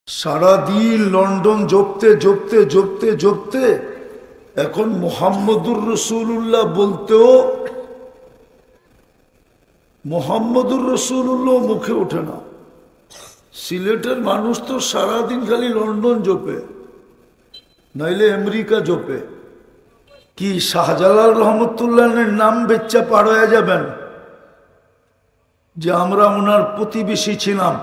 সারাদিন লন্ডন জপতে জপতে জপতে জপতে এখন মুহাম্মদুর রসুল্লাহ বলতেও মুহাম্মদুর রসুল্লাহ মুখে ওঠে না। সিলেটের মানুষ তো সারাদিন খালি লন্ডন জপে, নাইলে আমেরিকা জপে। কি শাহজালাল রহমতুল্লাহের নাম বেচ্চা পার হয়ে যাবেন যে আমরা ওনার প্রতিবেশী ছিলাম?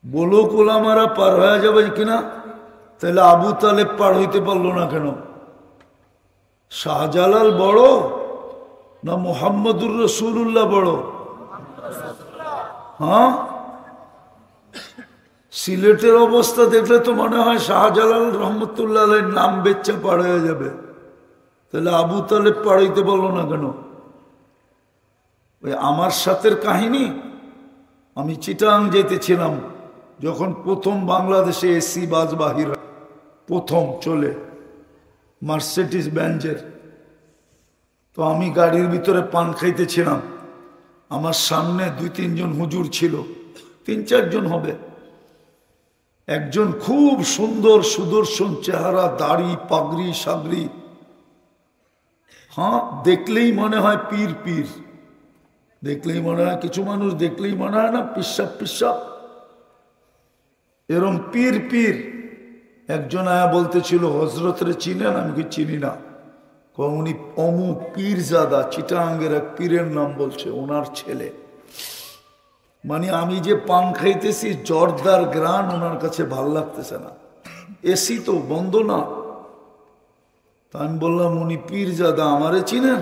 বলো কোলামারা পার হয়ে যাবে কিনা? তাহলে আবু তালেব পার হইতে পারলো না কেন? শাহজালাল বড় না মুহাম্মদুর রসুল্লাহ বড়? হ্যাঁ, সিলেটের অবস্থা দেখলে তো মনে হয় শাহজালাল রহমতুল্লাহ নাম বেচ্চা পার হয়ে যাবে। তাহলে আবু তালেব পার হইতে পারলো না কেন? ওই আমার সাথের কাহিনী। আমি চিটাং যেতেছিলাম যখন প্রথম বাংলাদেশে এসি বাস বাহির প্রথম চলে মার্সিডিজ বেঞ্জের, তো আমি গাড়ির ভিতরে পান খাইতেছিলাম। আমার সামনে 2-3 জন হুজুর ছিল, 3-4 জন হবে। একজন খুব সুন্দর সুদর্শন চেহারা, দাড়ি পাগড়ি সাগড়ি, হ্যাঁ দেখলেই মনে হয় পীর পীর, দেখলেই মনে হয়, কিছু মানুষ দেখলেই মনে হয় না পিসাব পিসাব, এরম পীর পীর। একজন আয়া বলতেছিল হজরতরে চিনেন? আমি কি চিনি না। উনি অমুক পীরজাদা, চিটাঙ্গের এক পীরের নাম বলছে, ওনার ছেলে। মানে আমি যে পান খাইতেছি জর্দার গ্রান ওনার কাছে ভাল লাগতেছে না, এসি তো বন্ধ না। তা আমি বললাম উনি পীরজাদা, আমারে চিনেন?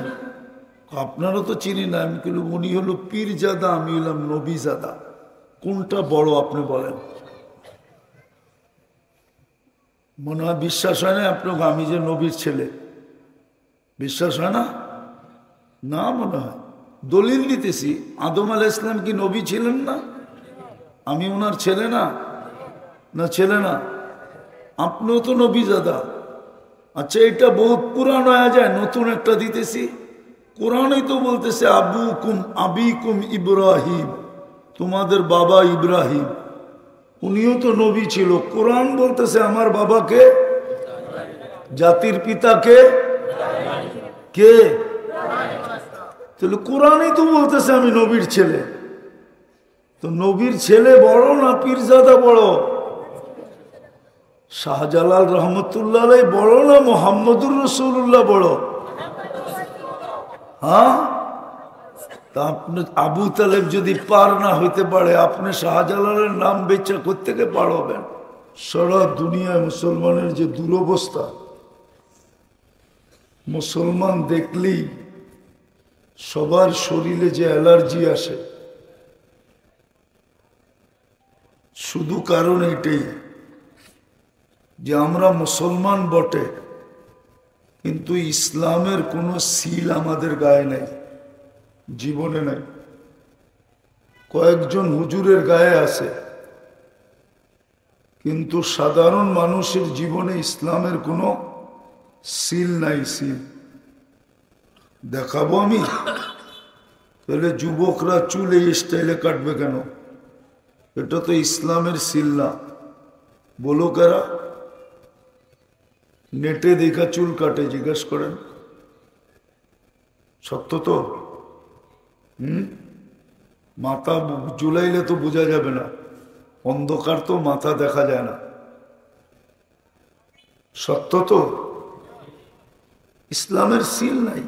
আপনারা তো চিনি না। আমি বললাম উনি হলো পীরজাদা, আমি হলাম নবীজাদা, কোনটা বড় আপনি বলেন? মনে হয় বিশ্বাস হয় না আপনাকে আমি যে নবীর ছেলে? বিশ্বাস হয় না? না, মনে হয় দলিল দিতেছি। আদম আলাইহিস সালাম কি নবী ছিলেন না? আমি ওনার ছেলে না? না ছেলে না? আপনিও তো নবীজাদা। আচ্ছা, এটা বহুত পুরান হয়ে যায়, নতুন একটা দিতেছি। কোরআনই তো বলতেছে আবিকুম ইব্রাহিম, তোমাদের বাবা ইব্রাহিম, উনিও তো নবী ছিল। কোরআন বলতেছে আমার বাবাকে, জাতির পিতাকে কে? তাহলে কোরআনই তো বলতেছে আমি নবীর ছেলে। তো নবীর ছেলে বড় না পীরজাদা বড়? শাহজালাল রহমতুল্লাহ বড় না মুহাম্মদুর রসুল্লাহ বড়? হ্যাঁ, তা আপনি আবু তালেব যদি পার না হইতে পারে, আপনি শাহজালালের নাম বেচা কোত্থেকে পার হবেন? সারা দুনিয়ায় মুসলমানের যে দুরবস্থা, মুসলমান দেখলেই সবার শরীরে যে অ্যালার্জি আসে, শুধু কারণ এটাই যে আমরা মুসলমান বটে, কিন্তু ইসলামের কোনো সিল আমাদের গায়ে নাই, জীবনে নাই। কয়েকজন হুজুরের গায়ে আছে, কিন্তু সাধারণ মানুষের জীবনে ইসলামের কোনো সিল নাই। সিল দেখাবো আমি? তাহলে যুবকরা চুল এই স্টাইলে কাটবে কেন? এটা তো ইসলামের সিল না। বলো কারা নেটে দেখা চুল কাটে? জিজ্ঞেস করেন, সত্য তো? মাথা জুলাইলে তো বোঝা যাবে না, অন্ধকার তো, মাথা দেখা যায় না। সত্য তো? ইসলামের সিল নাই।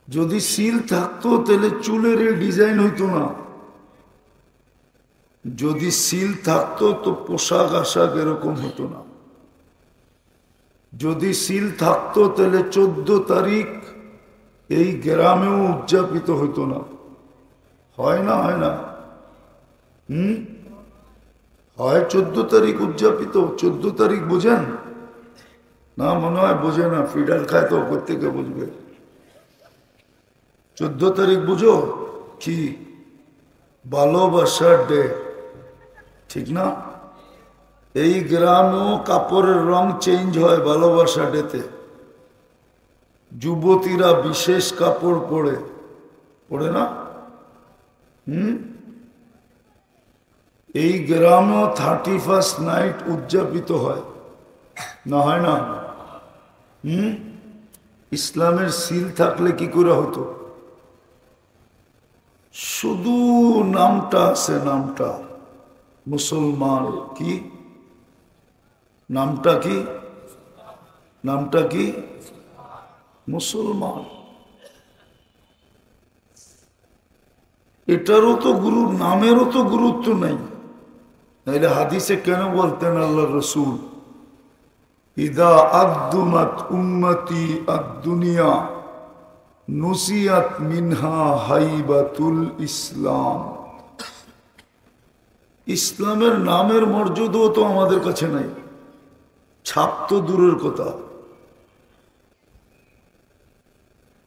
যদি সিল থাকতো তাহলে চুলের এই ডিজাইন হইতো না। যদি সিল থাকতো তো পোশাক আশাক এরকম হতো না। যদি সিল থাকতো তাহলে 14 তারিখ এই গ্রামেও উদযাপিত হতো না। হয় না? হয় না? হয় 14 তারিখ উদযাপিত। 14 তারিখ বোঝেন না? মনে হয় বোঝে না, ফিডার খায় তো প্রত্যেকে বুঝবে। 14 তারিখ বুঝো কি? ভালোবাসার ডে, ঠিক না? এই গ্রামেও কাপড়ের রং চেঞ্জ হয় ভালোবাসা ডেতে। যুবতীরা বিশেষ কাপড় পরে, পরে না? এই গ্রামেও 31st নাইট উদযাপিত হয় না, হয় না? ইসলামের সিল থাকলে কি করে হতো? শুধু নামটা আছে, নামটা মুসলমান। কি নামটা? কি নামটা? কি মুসলমান। এটারও তো গুরু, নামেরও তো গুরুত্ব নাই। নাইলে হাদিসে কেন বলতেন আল্লাহ রসুল, ইদা আদুমাত উম্মতি আদ-দুনিয়া নুসিয়াত মিনহা হাইবাতুল ইসলাম। ইসলামের নামের মর্যাদাও তো আমাদের কাছে নাই, ছাপ তো দূরের কথা।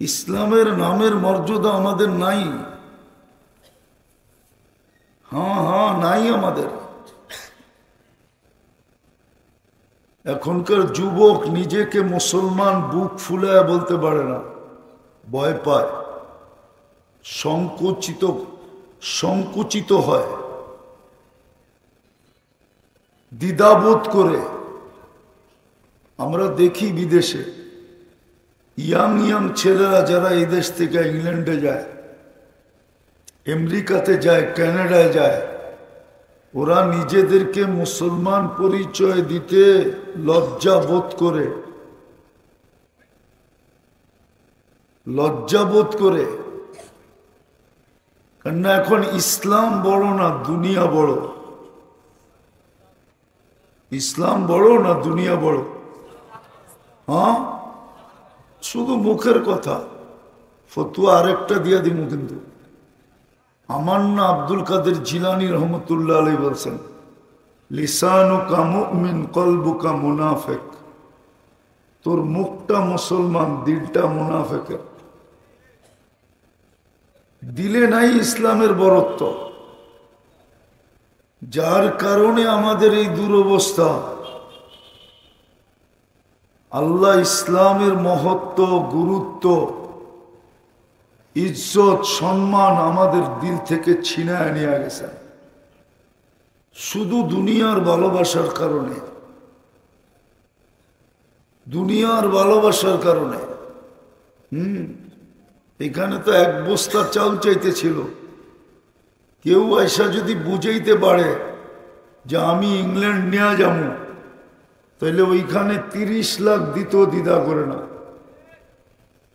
ইসলামের নামের মর্যাদা আমাদের নাই। হ্যাঁ, নাই আমাদের। এখনকার যুবক নিজেকে মুসলমান বুক ফুলায় বলতে পারে না, ভয় পায়, সংকুচিত হয়, দ্বিধাবোধ করে। আমরা দেখি বিদেশে ইয়াং ছেলেরা যারা এই দেশ থেকে ইংল্যান্ডে যায়, আমেরিকাতে যায়, কানাডায় যায়, ওরা নিজেদেরকে মুসলমান পরিচয় দিতে লজ্জা বোধ করে, কেননা এখন ইসলাম বড় না দুনিয়া বড়। ইসলাম বড় না দুনিয়া বড়? হ্যাঁ, শুধু মুখের কথা। ফতুয়া আরেকটা দিয়া দিব কিন্তু। আমার না আব্দুল কাদের জিলানী রহমতুল্লাহ আলাইহি বলছেন, লিসানুকা মুমিন কলবুকা মুনাফিক। তোর মুখটা মুসলমান, দিলটা মুনাফিকের। দিলে নাই ইসলামের বরত্ব, যার কারণে আমাদের এই দুরবস্থা। আল্লাহ ইসলামের মহত্ব, গুরুত্ব, ইজ্জত, সম্মান আমাদের দিল থেকে ছিনায় নিয়ে গেছে শুধু দুনিয়ার ভালোবাসার কারণে। দুনিয়ার ভালোবাসার কারণে। এখানে তো এক বস্তা চাল চাইতেছিল। কেউ আয়সা যদি বুঝাইতে পারে যে আমি ইংল্যান্ড নিয়ে যাব, তাহলে ওইখানে 30 লাখ দিতেও দ্বিধা করে না।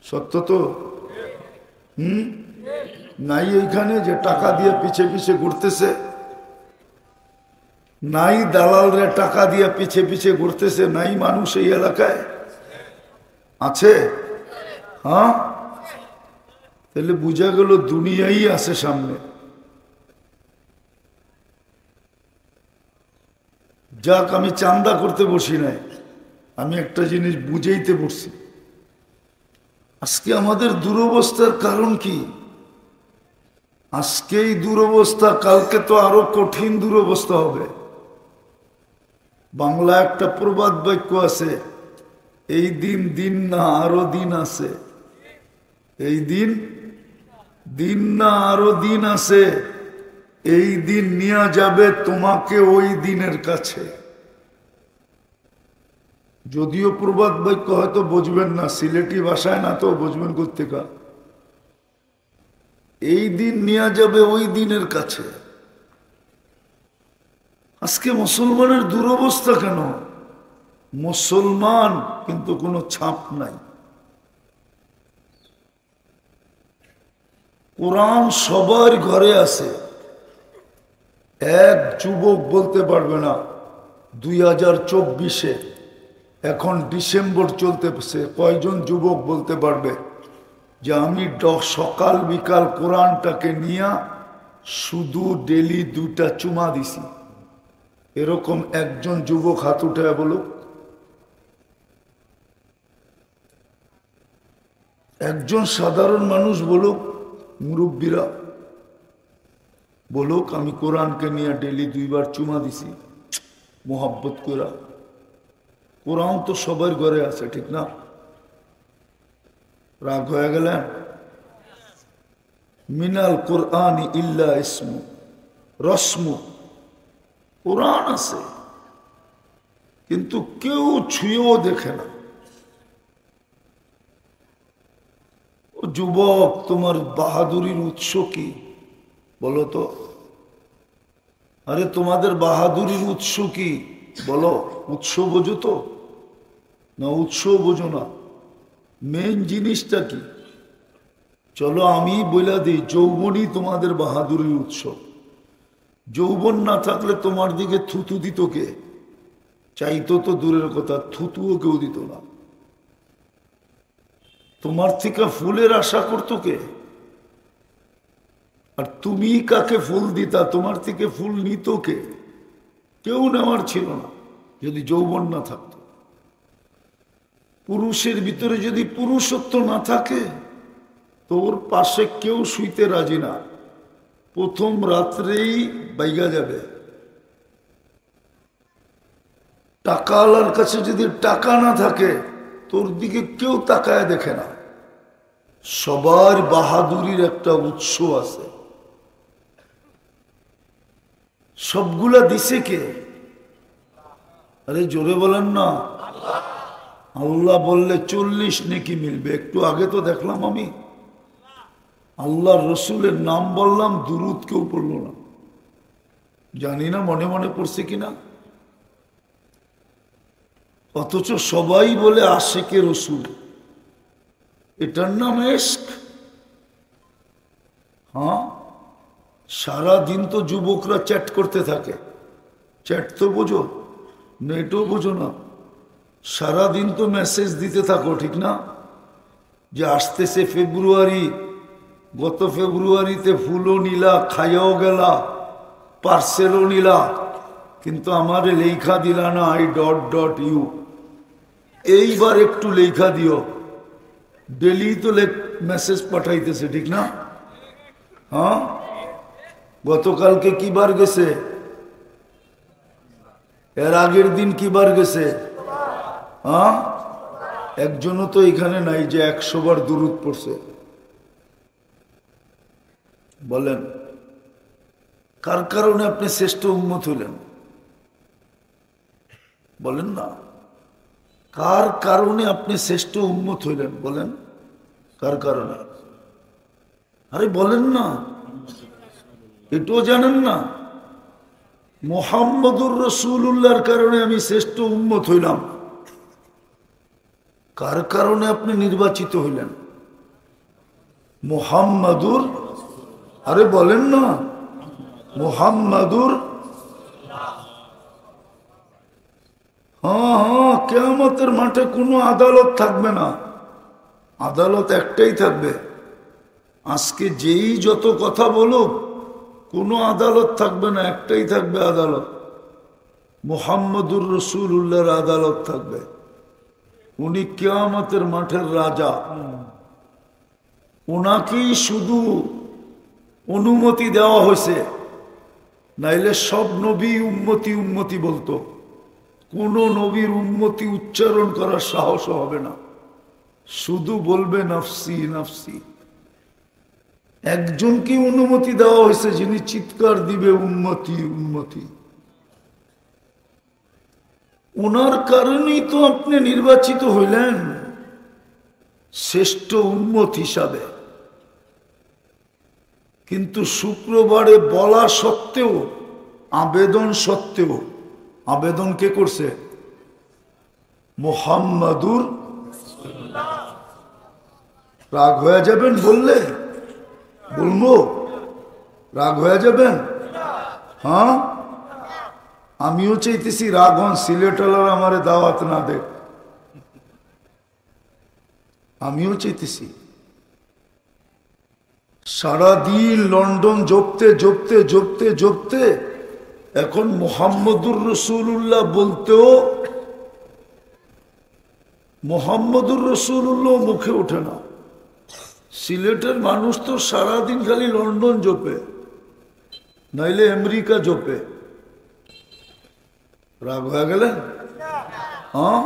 সত্য তো? নাই এইখানে যে টাকা দিয়ে পিছে পিছে ঘুরতেছে, নাই দালালরে টাকা দিয়ে পিছে পিছে ঘুরতেছে, নাই মানুষ এই এলাকায় আছে? হ্যাঁ, তাহলে বোঝা গেল দুনিয়াই আছে সামনে। যাক, আমি চান্দা করতে বসি নাই, আমি একটা জিনিস বুঝাইতে বসছি। আজকে আমাদের দুরবস্থার কারণ কি? আজকেই দুরবস্থা, কালকে তো আরো কঠিন দুরবস্থা হবে। বাংলা একটা প্রবাদ বাক্য আছে, এই দিন দিন না আরো দিন আছে। এই দিন দিন না আরো দিন আছে। এই দিন নিয়ে যাবে তোমাকে ওই দিনের কাছে। যদিও প্রবাদ বাক্য হয়তো বুঝবেন না, সিলেটি ভাষায় না তো বুঝবেন কোত্থেকা। এই দিন নিয়ে যাবে ওই দিনের কাছে। আজকে মুসলমানের দুরবস্থা কেন? মুসলমান কিন্তু কোনো ছাপ নাই। কোরআন সবার ঘরে আছে, এক যুবক বলতে পারবে না 2024-এ, এখন ডিসেম্বর চলতেছে, কয়জন যুবক বলতে পারবে যে আমি সকাল বিকাল কোরআনটাকে নিয়ে শুধু ডেলি 2টা চুমা দিছি? এরকম একজন যুবক হাত উঠায় বলুক। একজন সাধারণ মানুষ বলুক, মুরব্বীরা বলুক আমি কোরআনকে নিয়ে ডেলি 2বার চুমা দিছি মোহাব্বত করা। কোরআন তো সবার ঘরে আছে, ঠিক না? রাগ হয়ে গেলেন? মিনাল কোরআন ইল্লা ইসমু রসমু, কোরআন আছে, কিন্তু কেউ ছুঁয়েও দেখে না। ও যুবক, তোমার বাহাদুরির উৎস কি বলো তো? আরে তোমাদের বাহাদুরির উৎস কি বলো? উৎস বোঝো তো? না উৎস বোঝো না? মেন জিনিসটা কি? চলো আমি বলে দিই, যৌবনই তোমাদের বাহাদুরির উৎস। যৌবন না থাকলে তোমার দিকে থুতু দিত কে? চাইতো তো দূরের কথা, থুতুও কেউ দিত না। তোমার থেকে ফুলের আশা করতো কে? আর তুমি কাকে ফুল দিতা? তোমার থেকে ফুল নিত কে? কেউ নেওয়ার ছিল না যদি যৌবন না থাকতো। পুরুষের ভিতরে যদি পুরুষত্ব না থাকে তো ওর পাশে কেউ শুইতে রাজি না, প্রথম রাত্রেই বাইগা যাবে। টাকাওয়ালার কাছে যদি টাকা না থাকে তোর দিকে কেউ তাকায় দেখে না। সবার বাহাদুরির একটা উৎস আছে। সবগুলা দিছে কে? আরে জোরে বলেন না। আল্লাহ বললে 40 নেকি মিলবে। একটু আগে তো দেখলাম আমি আল্লাহর রসুলের নাম বললাম, দুরুদ কেউ পড়ল না। জানি না মনে মনে পড়ছে কিনা, অথচ সবাই বলে আশেকে রসুল। এটার নাম ইশক? হ্যাঁ, সারা দিন তো যুবকরা চ্যাট করতে থাকে। চ্যাট তো বোঝো, নেটও বোঝো না। সারা দিন তো মেসেজ দিতে থাকো, ঠিক না? যে আসতেছে ফেব্রুয়ারি, গত ফেব্রুয়ারিতে ফুলও নিলা, খাইয়াও গেলা, পার্সেলও নিলা, কিন্তু আমারে লেখা দিলা না I.U। এইবার একটু লেখা দিও। ডেলি তো মেসেজ পাঠাইতেছে, ঠিক না? হ্যাঁ, গতকালকে কি বার গেছে? এর আগের দিন কি বার গেছে? হ্যাঁ, একজনও তো এখানে নাই যে 100 বার দুরূদ পড়ছে। বলেন কার কারণে আপনি শ্রেষ্ঠ উম্মত হইলেন? বলেন না, কার কারণে আপনি শ্রেষ্ঠ উম্মত হইলেন? বলেন কার কারণে? আরে বলেন না, এটাও জানেন না? মুহাম্মদুর রাসূলুল্লাহর কারণে আমি শ্রেষ্ঠ উম্মত হইলাম। কার কারণে আপনি নির্বাচিত হইলেন? মুহাম্মদুর, আরে বলেন না, মুহাম্মদুর। হ্যাঁ, কিয়ামতের মাঠে কোনো আদালত থাকবে না। আদালত একটাই থাকবে। আজকে যেই যত কথা বলুক, কোনো আদালত থাকবে না, একটাই থাকবে আদালত। মুহাম্মদুর রাসূলুল্লাহর আদালত থাকবে। উনি কিয়ামতের মাঠের রাজা। ওনাকেই শুধু অনুমতি দেওয়া হয়েছে, নাইলে সব নবী উম্মতি উম্মতি বলতো। কোন নবীর উম্মতি উচ্চারণ করার সাহস হবে না, শুধু বলবে নফসি নফসি। একজনকে অনুমতি দেওয়া হয়েছে যিনি চিৎকার দিবে উম্মতি উম্মতি। ওনার কারণেই তো আপনি নির্বাচিত হইলেন শ্রেষ্ঠ উম্মত হিসাবে। কিন্তু শুক্রবারে বলা সত্ত্বেও, আবেদন সত্ত্বেও, আবেদন কে করছে? মুহাম্মাদুর। রাগ হয়ে যাবেন বললে? বলবো রাগ হয়ে যাবেন? হ্যাঁ, আমিও চাইতেছি রাগ হন, সিলেটালার আমারে দাওয়াত না দেখ। আমিও চাইতেছি। সারাদিন লন্ডন জপতে জপতে জপতে জপতে এখন মুহাম্মদুর রাসূলুল্লাহ বলতেও মুহাম্মদুর রাসূলুল্লাহ মুখে ওঠে না। সিলেটের মানুষ তো সারাদিন খালি লন্ডন জপে, নাইলে আমেরিকা জপে। রাগ হয়ে গেলেন? হ্যাঁ,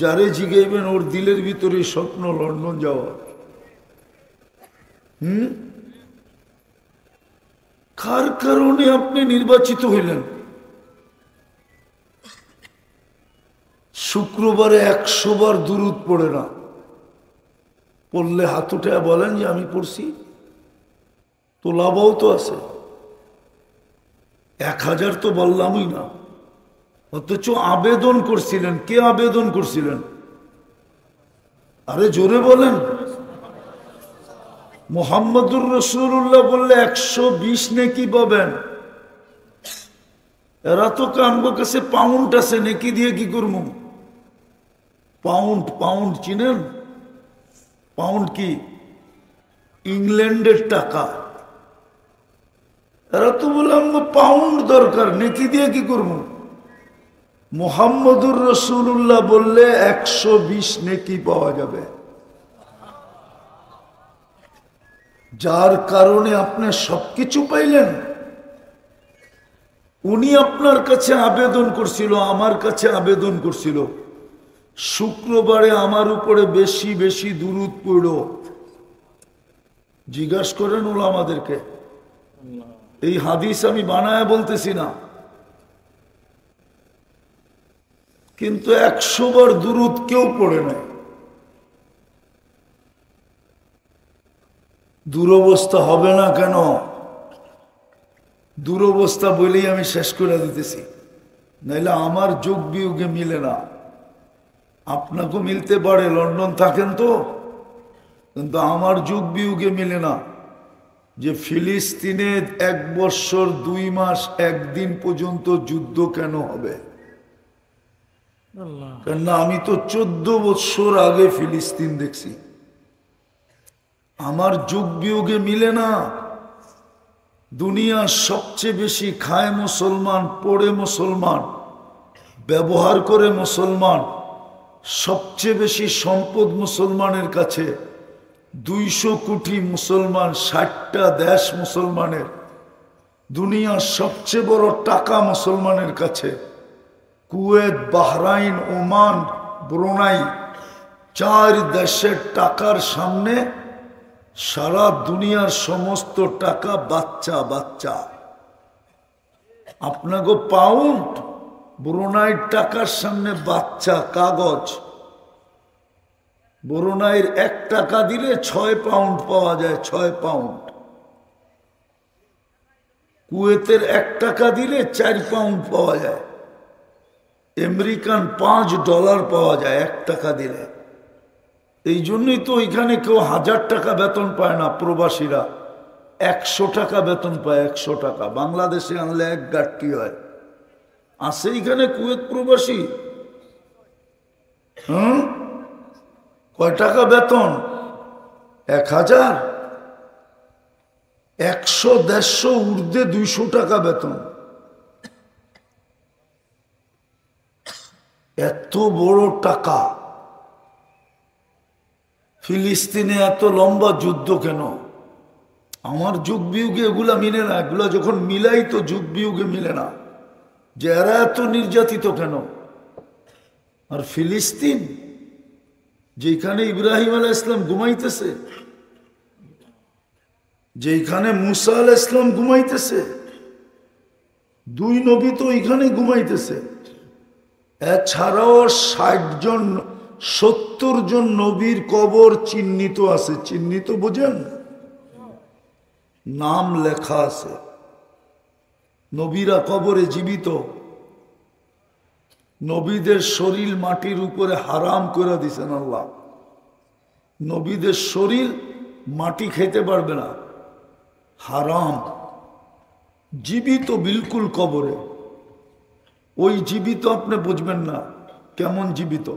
যারে জিগাইবেন ওর দিলের ভিতরে স্বপ্ন লন্ডন যাওয়ার। কার কারণে আপনি নির্বাচিত হইলেন? শুক্রবারে 100 বার দুরূদ পড়ে না, পড়লে হাত উঠে বলেন যে আমি পড়ছি, তোলাবাও তো আছে। 1000 তো বললামই না, অথচ আবেদন করছিলেন। কে আবেদন করছিলেন? আরে জোরে বলেন। মুহাম্মদুর রাসূলুল্লাহ বললে 120 নেকি পাবেন। এরা তো আমগো কাছে পাউন্ড আছে, নেকি দিয়ে কি করবো? পাউন্ড, পাউন্ড চিনেন? পাউন্ড কি? ইংল্যান্ডের টাকা। এরা তো বলে আমগো পাউন্ড দরকার, নেকি দিয়ে কি করবো? মুহাম্মদুর রাসূলুল্লাহ বললে 120 নেকি পাওয়া যাবে। যার কারণে আপনি সবকিছু পাইলেন। উনি আপনার কাছে আবেদন করছিল, আমার কাছে আবেদন করছিল, শুক্রবারে আমার উপরে বেশি বেশি দুরূদ পড়ো। জিজ্ঞাসা করেন উলামাদেরকে, এই হাদিস আমি বানায় বলতেছি না। কিন্তু 100 বার দুরূদ কেউ পড়ে নাই। দুরবস্থা হবে না কেন? দুরবস্থা বলেই আমি শেষ করে দিতেছি, নাইলে আমার যোগ বিয়োগে মিলে না। আপনাকেও মিলতে পারে, লন্ডন থাকেন তো, কিন্তু আমার যোগ বিয়োগে মিলে না। যে ফিলিস্তিনে 1 বৎসর 2 মাস 1 দিন পর্যন্ত যুদ্ধ কেন হবে? কেননা আমি তো 14 বৎসর আগে ফিলিস্তিন দেখছি। আমার যোগ বিয়োগে মিলে না। দুনিয়ার সবচেয়ে বেশি খায় মুসলমান, পড়ে মুসলমান, ব্যবহার করে মুসলমান, সবচেয়ে বেশি সম্পদ মুসলমানের কাছে। 200 কোটি মুসলমান, 60টা দেশ মুসলমানের। দুনিয়ার সবচেয়ে বড় টাকা মুসলমানের কাছে। কুয়েত, বাহরাইন, ওমান, ব্রুনাই, 4 দেশের টাকার সামনে সারা দুনিয়ার সমস্ত টাকা বাচ্চা বাচ্চা। আপনাকে পাউন্ড, ব্রুনাইয়ের টাকার সামনে বাচ্চা কাগজ। ব্রুনাইয়ের 1 টাকা দিলে 6 পাউন্ড পাওয়া যায়, 6 পাউন্ড। কুয়েতের 1 টাকা দিলে 4 পাউন্ড পাওয়া যায়। আমেরিকান $5 পাওয়া যায় 1 টাকা দিলে। এই জন্যই তো এখানে কেউ 1000 টাকা বেতন পায় না, প্রবাসীরা 100 টাকা বেতন পায়। 100 টাকা বাংলাদেশে আনলে 1 গাঁটটি হয়। আছে এখানে কুয়েত প্রবাসী? কয় টাকা বেতন? 1000, 100, 150, ঊর্ধ্বে 200 টাকা বেতন। এত বড় টাকা। ফিলিস্তিনে এত লম্বা যুদ্ধ কেন? আমার যুগ বিয়োগে এগুলা মিলে না। এগুলা যখন মিলাই তো যুগ বিয়োগে মিলে না, যে এরা এত নির্যাতিত কেন। আর ফিলিস্তিন, যেখানে ইব্রাহিম আলাইহিস সালাম ঘুমাইতেছে, যেখানে মুসা আলাইহিস সালাম ঘুমাইতেছে, 2 নবী তো এখানে ঘুমাইতেছে। এছাড়াও 70 জন নবীর কবর চিহ্নিত আছে। চিহ্নিত বোঝেন? নাম লেখা আছে। নবীরা কবরে জীবিত। নবীদের শরীর মাটির উপরে হারাম করে দিছেন আল্লাহ। নবীদের শরীর মাটি খেতে পারবে না, হারাম। জীবিত বিলকুল কবরে। ওই জীবিত আপনি বুঝবেন না কেমন জীবিত।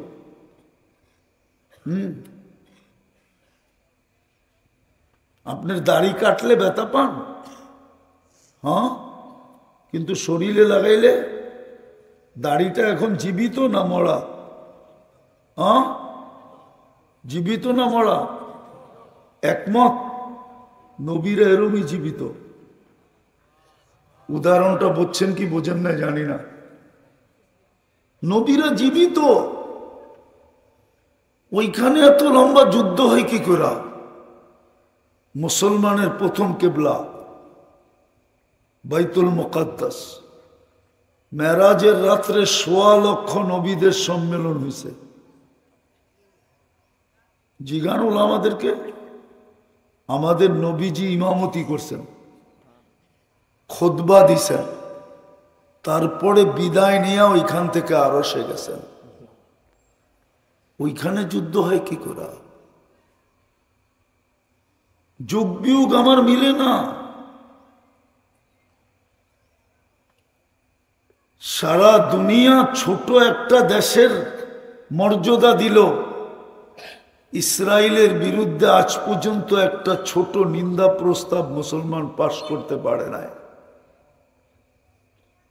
আপনার দাড়ি কাটলে ব্যথা পান, হ্যাঁ, কিন্তু শরীরে লাগাইলে দাড়িটা এখন জীবিত না মরা? হ্যাঁ, জীবিত না মরা? একমত? নবীরা এরমই জীবিত। উদাহরণটা বুঝছেন কি বোঝেন না জানি না। নবীরা জীবিত। ওইখানে এত লম্বা যুদ্ধ হয় কি করে? মুসলমানের প্রথম কিবলা বাইতুল মুকাদ্দাস, মেরাজের রাত্রে ১.৫ লক্ষ নবীদের সম্মেলন হয়েছে। জিজ্ঞানুল আমাদেরকে, আমাদের নবীজি ইমামতি করছেন, খুতবা দিছেন, তারপরে বিদায় নিয়ে ওইখান থেকে আরশে গেছেন। ওইখানে যুদ্ধ হয় কি করে? যুগ বিয়োগ আমার মিলে না। সারা দুনিয়া ছোট একটা দেশের মর্যাদা দিল, ইসরায়েলের বিরুদ্ধে আজ পর্যন্ত একটা ছোট নিন্দা প্রস্তাব মুসলমান পাশ করতে পারে না,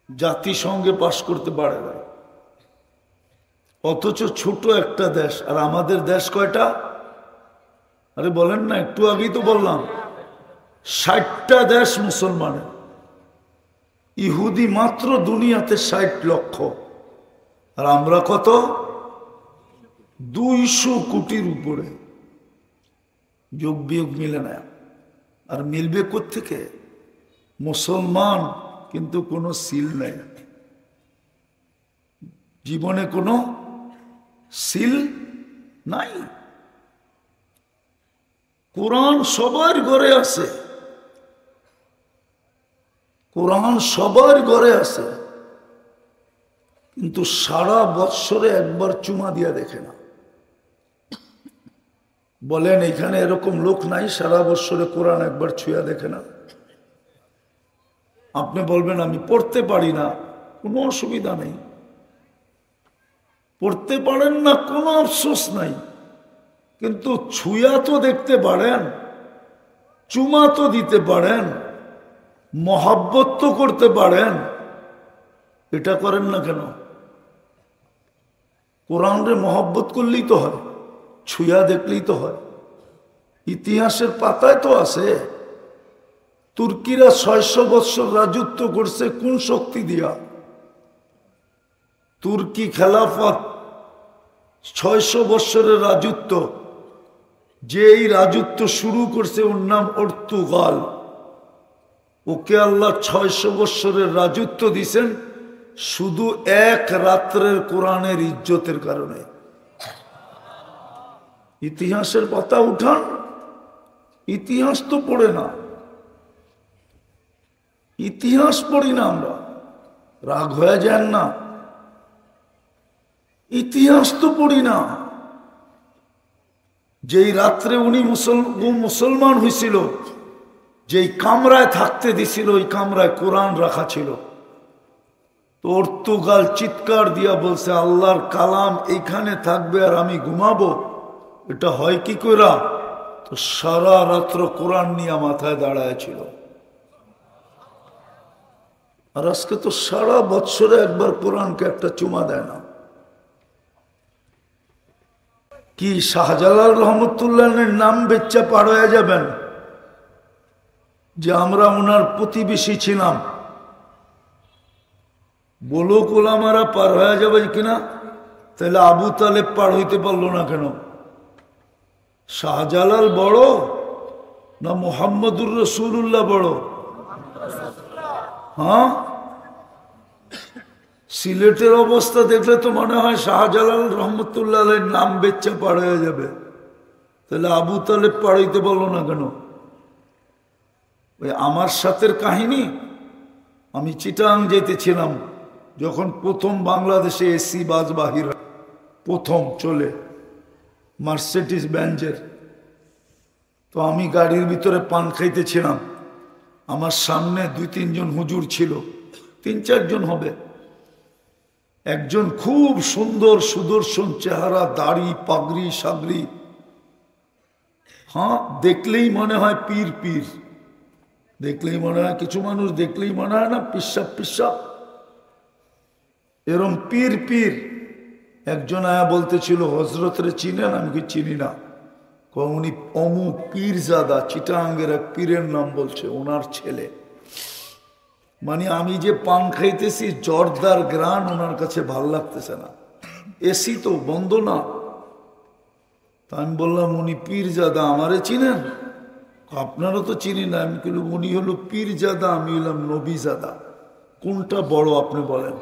জাতিসংঘে পাশ করতে পারে না। অথচ ছোট একটা দেশ। আর আমাদের দেশ কয়টা? আরে বলেন না, একটু আগেই তো বললাম 60টা দেশ মুসলমানের, ইহুদি মাত্র দুনিয়াতে 60 লক্ষ, আর আমরা কত? 200 কোটির উপরে। যোগ বিয়োগ মিলে না। আর মিলবে কোত্থেকে? মুসলমান কিন্তু কোনো সিল নেই, জীবনে কোনো সিল নাই। কোরআন সবার ঘরে আছে, কোরআন সবার ঘরে আছে, কিন্তু সারা বৎসরে একবার চুমা দিয়া দেখে না। বলেন এখানে এরকম লোক নাই সারা বৎসরে কোরআন একবার ছুঁয়া দেখে না? আপনি বলবেন আমি পড়তে পারি না, কোনো অসুবিধা নেই, পড়তে পারেন না কোনো আফসোস নাই, কিন্তু ছুঁয়া তো দেখতে পারেন, চুমা তো দিতে পারেন, মহাব্বত তো করতে পারেন। এটা করেন না কেন? কোরআনরে মহব্বত করলেই তো হয়, ছুঁয়া দেখলেই তো হয়। ইতিহাসের পাতায় তো আছে, তুর্কিরা 600 বৎসর রাজত্ব করছে কোন শক্তি দিয়া? তুর্কি খেলাফত 600 বৎসরের রাজত্ব, যে এই রাজত্ব শুরু করছে ওর নাম পর্তুগাল। ওকে আল্লাহ 600 বৎসরের রাজত্ব দিছেন শুধু এক রাত্রের কোরআনের ইজ্জতের কারণে। ইতিহাসের পাতা উঠান, ইতিহাস তো পড়ে না, ইতিহাস পড়ি না আমরা, রাগ হয়ে যান না, ইতিহাস তো পড়ি না। যেই রাত্রে উনি মুসলমান হয়েছিল, যেই কামরায় থাকতে দিছিল ওই কামরায় কোরআন রাখা ছিল। পর্তুগাল চিৎকার দিয়া বলছে আল্লাহর কালাম এইখানে থাকবে আর আমি ঘুমাবো, এটা হয় কি কইরা? তো সারা রাত্র কোরআন নিয়ে মাথায় দাঁড়ায় ছিল। আর আজকে তো সারা বৎসরে একবার কোরআনকে একটা চুমা দেয় না। কি শাহজালাল রহমতুল্লাহের নাম বেচ্চা পার হয়ে যাবেন যে আমরা ওনার প্রতিবেশী ছিলাম? বলো কোলামারা পার হয়ে যাবে কিনা? তাহলে আবু তালেব পার হইতে পারলো না কেন? শাহজালাল বড় না মুহাম্মদুর রাসূলুল্লাহ বড়? হ্যাঁ, সিলেটের অবস্থা দেখলে তো মনে হয় শাহজালাল রহমতুল্লাহের নাম বেচ্চা পার হয়ে যাবে। তাহলে আবু তালেব পার হইতে পারলো না কেন? ওই আমার সাথের কাহিনী, আমি চিটাং যেতেছিলাম যখন প্রথম বাংলাদেশে এসি বাস বাহির প্রথম চলে, মার্সিডিজ বেঞ্জের। তো আমি গাড়ির ভিতরে পান খাইতেছিলাম, আমার সামনে 2-3 জন হুজুর ছিল, 3-4 জন হবে। একজন খুব সুন্দর সুদর্শন চেহারা, দাড়ি পাগড়ি সাগড়ি, হ্যাঁ দেখলেই মনে হয় পীর পীর, দেখলেই মনে হয়, কিছু মানুষ দেখলেই মনে হয় না পিসাব পিসাব, এরম পীর পীর। একজন আয়া বলতেছিল হজরতরে চিনেন? আমি কি চিনি না। উনি অমুক পীরজাদা, চিটাঙ্গের এক পীরের নাম বলছে, ওনার ছেলে। মানে আমি যে পান খাইতেছি জর্দার গ্রান ওনার কাছে ভাল লাগতেছে না, এসি তো বন্ধ না। তা আমি বললাম উনি পীরজাদা, আমারে চিনেন? আপনারা তো চিনি না। আমি বললাম উনি হলো পীরজাদা, আমি হলাম নবীজাদা। কোনটা বড় আপনি বলেন?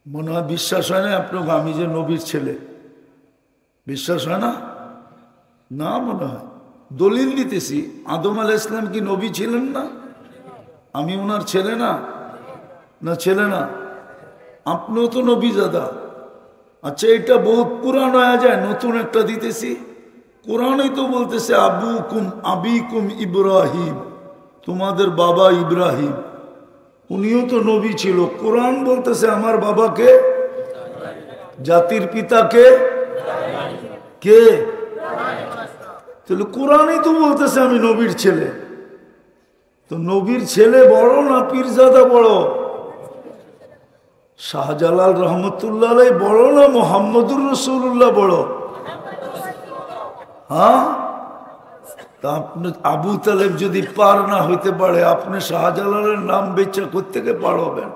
মনে হয় বিশ্বাস হয় না আপনাকে আমি যে নবীর ছেলে? বিশ্বাস হয় না? না মনে হয়। দলিল দিতেছি, আদম আলাইহিস সালাম কি নবী ছিলেন না? আমি ওনার ছেলে না? না ছেলে না? আপনিও তো নবী দাদা। আচ্ছা, এটা বহুত পুরান হয়ে যায়, নতুন একটা দিতেছি। কোরআনই তো বলতেছে আবিকুম ইব্রাহিম, তোমাদের বাবা ইব্রাহিম, উনিও তো নবী ছিল। কোরআন বলতেছে আমার বাবাকে, জাতির পিতাকে কে? তাহলে কোরআনই তো বলতেছে আমি নবীর ছেলে। তো নবীর ছেলে বড় না পীরজাদা বড়? শাহজালাল রহমতুল্লাহ আলাইহি বড় না মুহাম্মদুর রাসূলুল্লাহ বড়? হ্যাঁ, তা আপনি আবু তালেব যদি পার না হইতে পারে, আপনি শাহজালালের নাম বেচা কোত্থেকে পার হবেন?